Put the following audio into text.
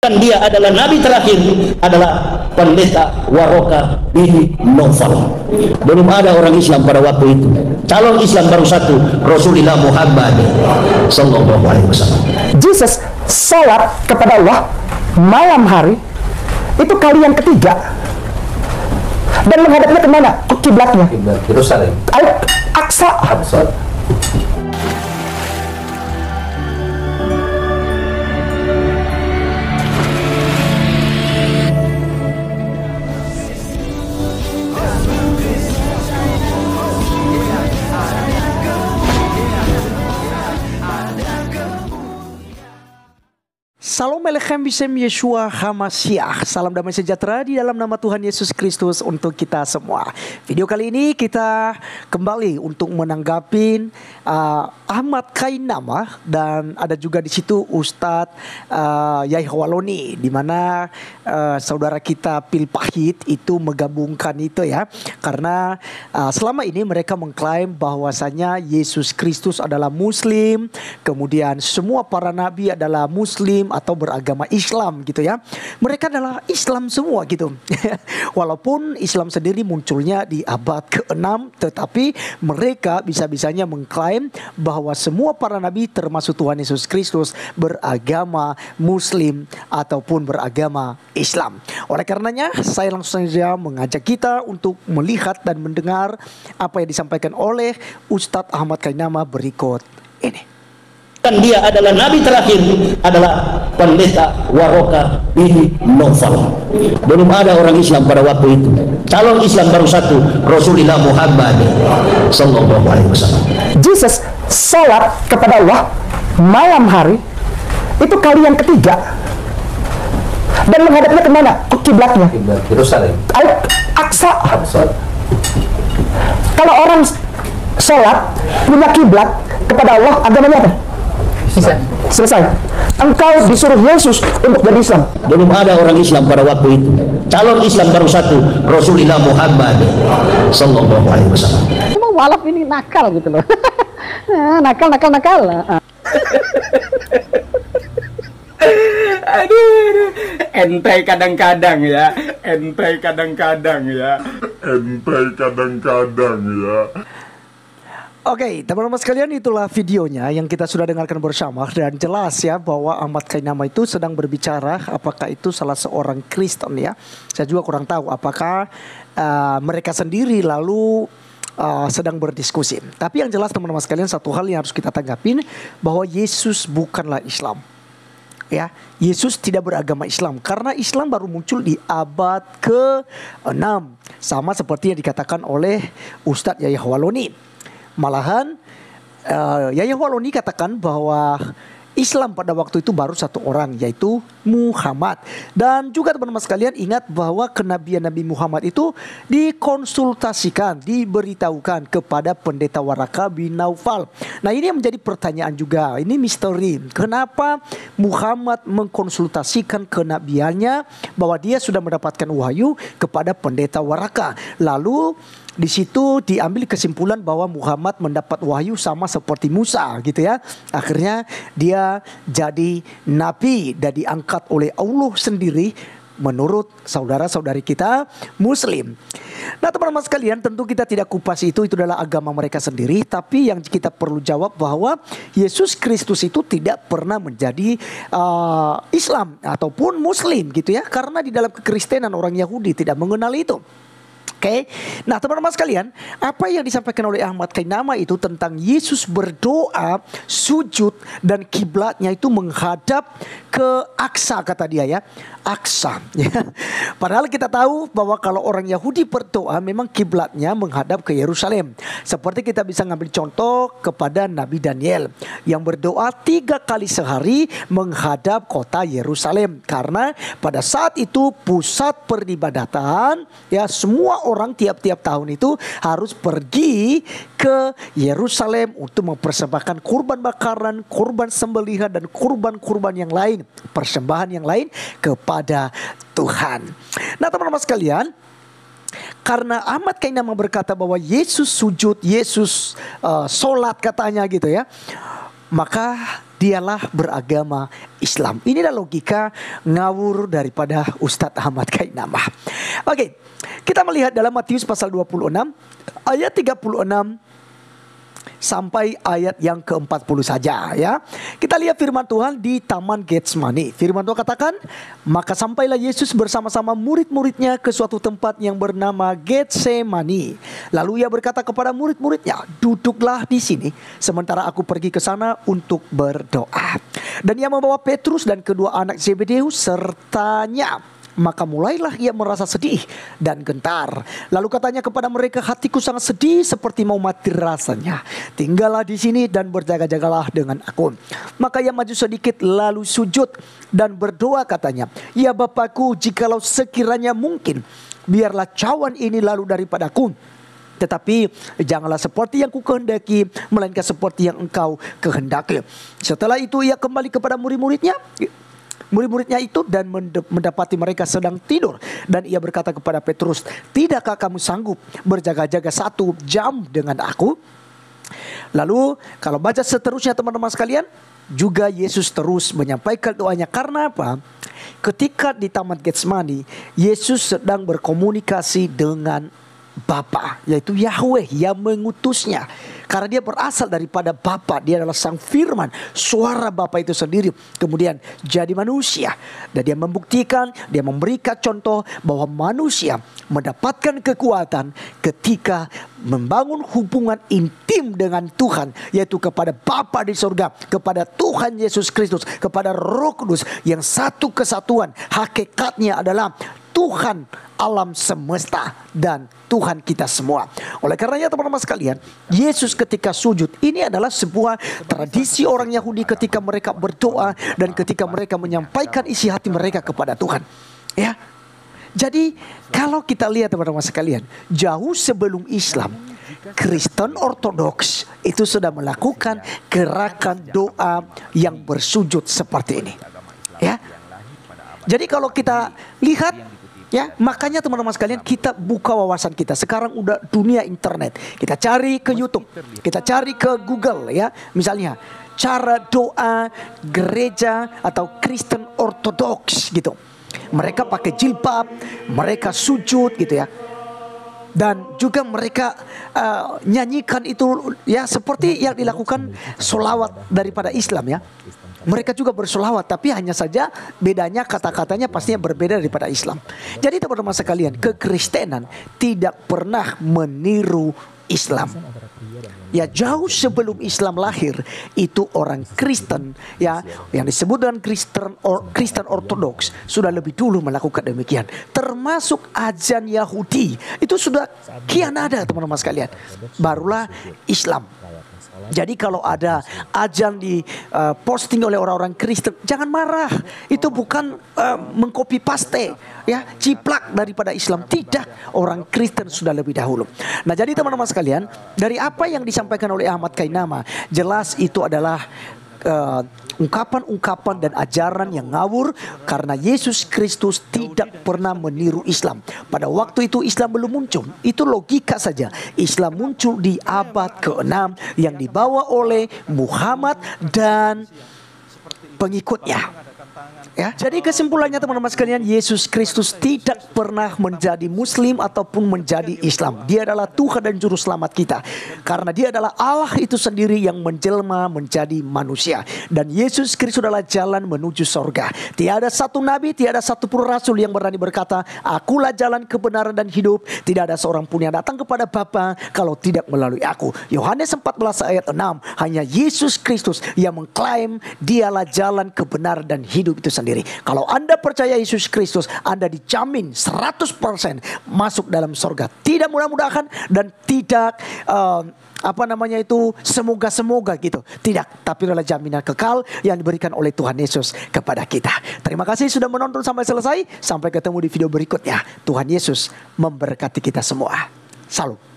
Dan dia adalah nabi terakhir, adalah pendeta Waroka bin Naufal. Belum ada orang Islam pada waktu itu. Calon Islam baru satu, Rasulullah Muhammad sallallahu alaihi wasallam. Jesus sholat kepada Allah malam hari itu kali yang ketiga, dan menghadapnya kemana? Ke kiblatnya Yerusalem, Aqsa. Salam Alechem Bishem Yeshua HaMashiach. Salam damai sejahtera di dalam nama Tuhan Yesus Kristus untuk kita semua. Video kali ini kita kembali untuk menanggapi Ahmad Kainama, dan ada juga di situ Ustadz Yaihwaloni, di mana saudara kita Pil Pahit itu menggabungkan itu ya, karena selama ini mereka mengklaim bahwasanya Yesus Kristus adalah Muslim, kemudian semua para nabi adalah Muslim atau beragama Islam gitu ya. Mereka adalah Islam semua gitu. Walaupun Islam sendiri munculnya di abad ke-6, tetapi mereka bisa-bisanya mengklaim bahwa semua para nabi termasuk Tuhan Yesus Kristus beragama Muslim ataupun beragama Islam. Oleh karenanya saya langsung saja mengajak kita untuk melihat dan mendengar apa yang disampaikan oleh Ustadz Ahmad Kainama berikut ini. Dan dia adalah nabi terakhir, adalah pendeta Waroka bin Naufal. Belum ada orang Islam pada waktu itu. Calon Islam baru satu, Rasulullah Muhammad sallallahu alaihi wasallam. Jesus sholat kepada Allah malam hari itu kali yang ketiga, dan menghadapnya kemana? Ke kiblatnya Yerusalem, Aqsa. Kalau orang sholat punya kiblat kepada Allah, agamanya apa? Selesai. Engkau disuruh Yesus untuk jadi Islam. Belum ada orang Islam pada waktu itu. Calon Islam baru satu, Rasulullah Muhammad sallallahu alaihi wasallam. Emang walaf ini nakal gitu loh. nakal. Aduh, ente kadang-kadang ya. Oke, teman-teman sekalian, itulah videonya yang kita sudah dengarkan bersama, dan jelas ya bahwa Ahmad Kainama itu sedang berbicara apakah itu salah seorang Kristen ya. Saya juga kurang tahu apakah mereka sendiri lalu sedang berdiskusi. Tapi yang jelas teman-teman sekalian, satu hal yang harus kita tanggapin bahwa Yesus bukanlah Islam. Ya, Yesus tidak beragama Islam karena Islam baru muncul di abad ke-6, sama seperti yang dikatakan oleh Ustadz Yaihwaloni. Malahan Yaihwaloni katakan bahwa Islam pada waktu itu baru satu orang, yaitu Muhammad. Dan juga teman-teman sekalian ingat bahwa kenabian Nabi Muhammad itu dikonsultasikan, diberitahukan kepada pendeta Waraka bin Naufal. Nah, ini yang menjadi pertanyaan juga, ini misteri. Kenapa Muhammad mengkonsultasikan kenabiannya bahwa dia sudah mendapatkan wahyu kepada pendeta Waraka? Lalu di situ diambil kesimpulan bahwa Muhammad mendapat wahyu sama seperti Musa gitu ya. Akhirnya dia jadi nabi dan diangkat oleh Allah sendiri menurut saudara-saudari kita Muslim. Nah, teman-teman sekalian, tentu kita tidak kupas itu adalah agama mereka sendiri. Tapi yang kita perlu jawab bahwa Yesus Kristus itu tidak pernah menjadi Islam ataupun Muslim gitu ya. Karena di dalam kekristenan orang Yahudi tidak mengenal itu. Oke, nah teman-teman sekalian, apa yang disampaikan oleh Ahmad Kainama itu tentang Yesus berdoa, sujud, dan kiblatnya itu menghadap ke Aqsa, kata dia ya, Aqsa. Padahal kita tahu bahwa kalau orang Yahudi berdoa memang kiblatnya menghadap ke Yerusalem. Seperti kita bisa ngambil contoh kepada Nabi Daniel yang berdoa 3 kali sehari menghadap kota Yerusalem, karena pada saat itu pusat peribadatan ya, semua orang tiap-tiap tahun itu harus pergi ke Yerusalem untuk mempersembahkan kurban bakaran, kurban sembelihan, dan kurban-kurban yang lain, persembahan yang lain kepada Tuhan. Nah, teman-teman sekalian, karena Ahmad Kainama berkata bahwa Yesus sujud, Yesus sholat katanya gitu ya, maka dialah beragama Islam. Inilah logika ngawur daripada Ustadz Ahmad Kainamah. Oke, kita melihat dalam Matius pasal 26 ayat 36 sampai ayat yang ke-40 saja ya. Kita lihat firman Tuhan di Taman Getsemani. Firman Tuhan katakan, maka sampailah Yesus bersama-sama murid-muridnya ke suatu tempat yang bernama Getsemani. Lalu ia berkata kepada murid-muridnya, duduklah di sini sementara aku pergi ke sana untuk berdoa. Dan ia membawa Petrus dan kedua anak Zebedeus sertanya. Maka mulailah ia merasa sedih dan gentar. Lalu katanya kepada mereka, hatiku sangat sedih seperti mau mati rasanya. Tinggallah di sini dan berjaga-jagalah dengan aku. Maka ia maju sedikit lalu sujud dan berdoa katanya, ya Bapakku, jikalau sekiranya mungkin, biarlah cawan ini lalu daripadaku. Tetapi janganlah seperti yang ku kehendaki, melainkan seperti yang engkau kehendaki. Setelah itu ia kembali kepada murid-muridnya itu dan mendapati mereka sedang tidur. Dan ia berkata kepada Petrus, tidakkah kamu sanggup berjaga-jaga 1 jam dengan aku? Lalu kalau baca seterusnya teman-teman sekalian, juga Yesus terus menyampaikan doanya. Karena apa? Ketika di Taman Getsemani, Yesus sedang berkomunikasi dengan Bapa, yaitu Yahweh yang mengutusnya. Karena dia berasal daripada Bapa, dia adalah Sang Firman, suara Bapa itu sendiri kemudian jadi manusia. Dan dia membuktikan, dia memberikan contoh bahwa manusia mendapatkan kekuatan ketika membangun hubungan intim dengan Tuhan, yaitu kepada Bapa di surga, kepada Tuhan Yesus Kristus, kepada Roh Kudus yang satu kesatuan. Hakikatnya adalah Tuhan alam semesta dan Tuhan kita semua. Oleh karenanya teman-teman sekalian, Yesus ketika sujud, ini adalah sebuah tradisi orang Yahudi ketika mereka berdoa dan ketika mereka menyampaikan isi hati mereka kepada Tuhan. Ya. Jadi kalau kita lihat teman-teman sekalian, jauh sebelum Islam, Kristen Ortodoks itu sudah melakukan gerakan doa yang bersujud seperti ini. Ya. Jadi kalau kita lihat, ya, makanya teman-teman sekalian, kita buka wawasan kita. Sekarang udah dunia internet. Kita cari ke YouTube, kita cari ke Google ya. Misalnya cara doa gereja atau Kristen Ortodoks gitu. Mereka pakai jilbab, mereka sujud gitu ya. Dan juga mereka nyanyikan itu ya seperti yang dilakukan solawat daripada Islam ya. Mereka juga bersolawat, tapi hanya saja bedanya kata-katanya pastinya berbeda daripada Islam. Jadi teman-teman sekalian, kekristenan tidak pernah meniru Islam. Ya, jauh sebelum Islam lahir, itu orang Kristen ya, yang disebut dengan Kristen Ortodoks sudah lebih dulu melakukan demikian. Termasuk ajan Yahudi itu sudah kian ada teman-teman sekalian. Barulah Islam. Jadi kalau ada ajan di posting oleh orang-orang Kristen, jangan marah. Itu bukan mengcopy paste ya, ciplak daripada Islam. Tidak, orang Kristen sudah lebih dahulu. Nah, jadi teman-teman sekalian, dari apa yang disampaikan oleh Ahmad Kainamah, jelas itu adalah ungkapan-ungkapan dan ajaran yang ngawur, karena Yesus Kristus tidak pernah meniru Islam. Pada waktu itu Islam belum muncul. Itu logika saja. Islam muncul di abad ke-6 yang dibawa oleh Muhammad dan pengikutnya. Ya, jadi kesimpulannya teman-teman sekalian, Yesus Kristus tidak pernah menjadi Muslim ataupun menjadi Islam. Dia adalah Tuhan dan Juru Selamat kita. Karena dia adalah Allah itu sendiri yang menjelma menjadi manusia. Dan Yesus Kristus adalah jalan menuju sorga. Tiada satu nabi, tiada satu pun rasul yang berani berkata, akulah jalan kebenaran dan hidup. Tidak ada seorang pun yang datang kepada Bapa kalau tidak melalui aku. Yohanes 14 ayat 6. Hanya Yesus Kristus yang mengklaim dialah jalan kebenaran dan hidup itu sendiri. Kalau Anda percaya Yesus Kristus, Anda dijamin 100% masuk dalam sorga. Tidak mudah-mudahan dan tidak semoga-semoga gitu. Tidak, tapi adalah jaminan kekal yang diberikan oleh Tuhan Yesus kepada kita. Terima kasih sudah menonton sampai selesai. Sampai ketemu di video berikutnya. Tuhan Yesus memberkati kita semua. Salam.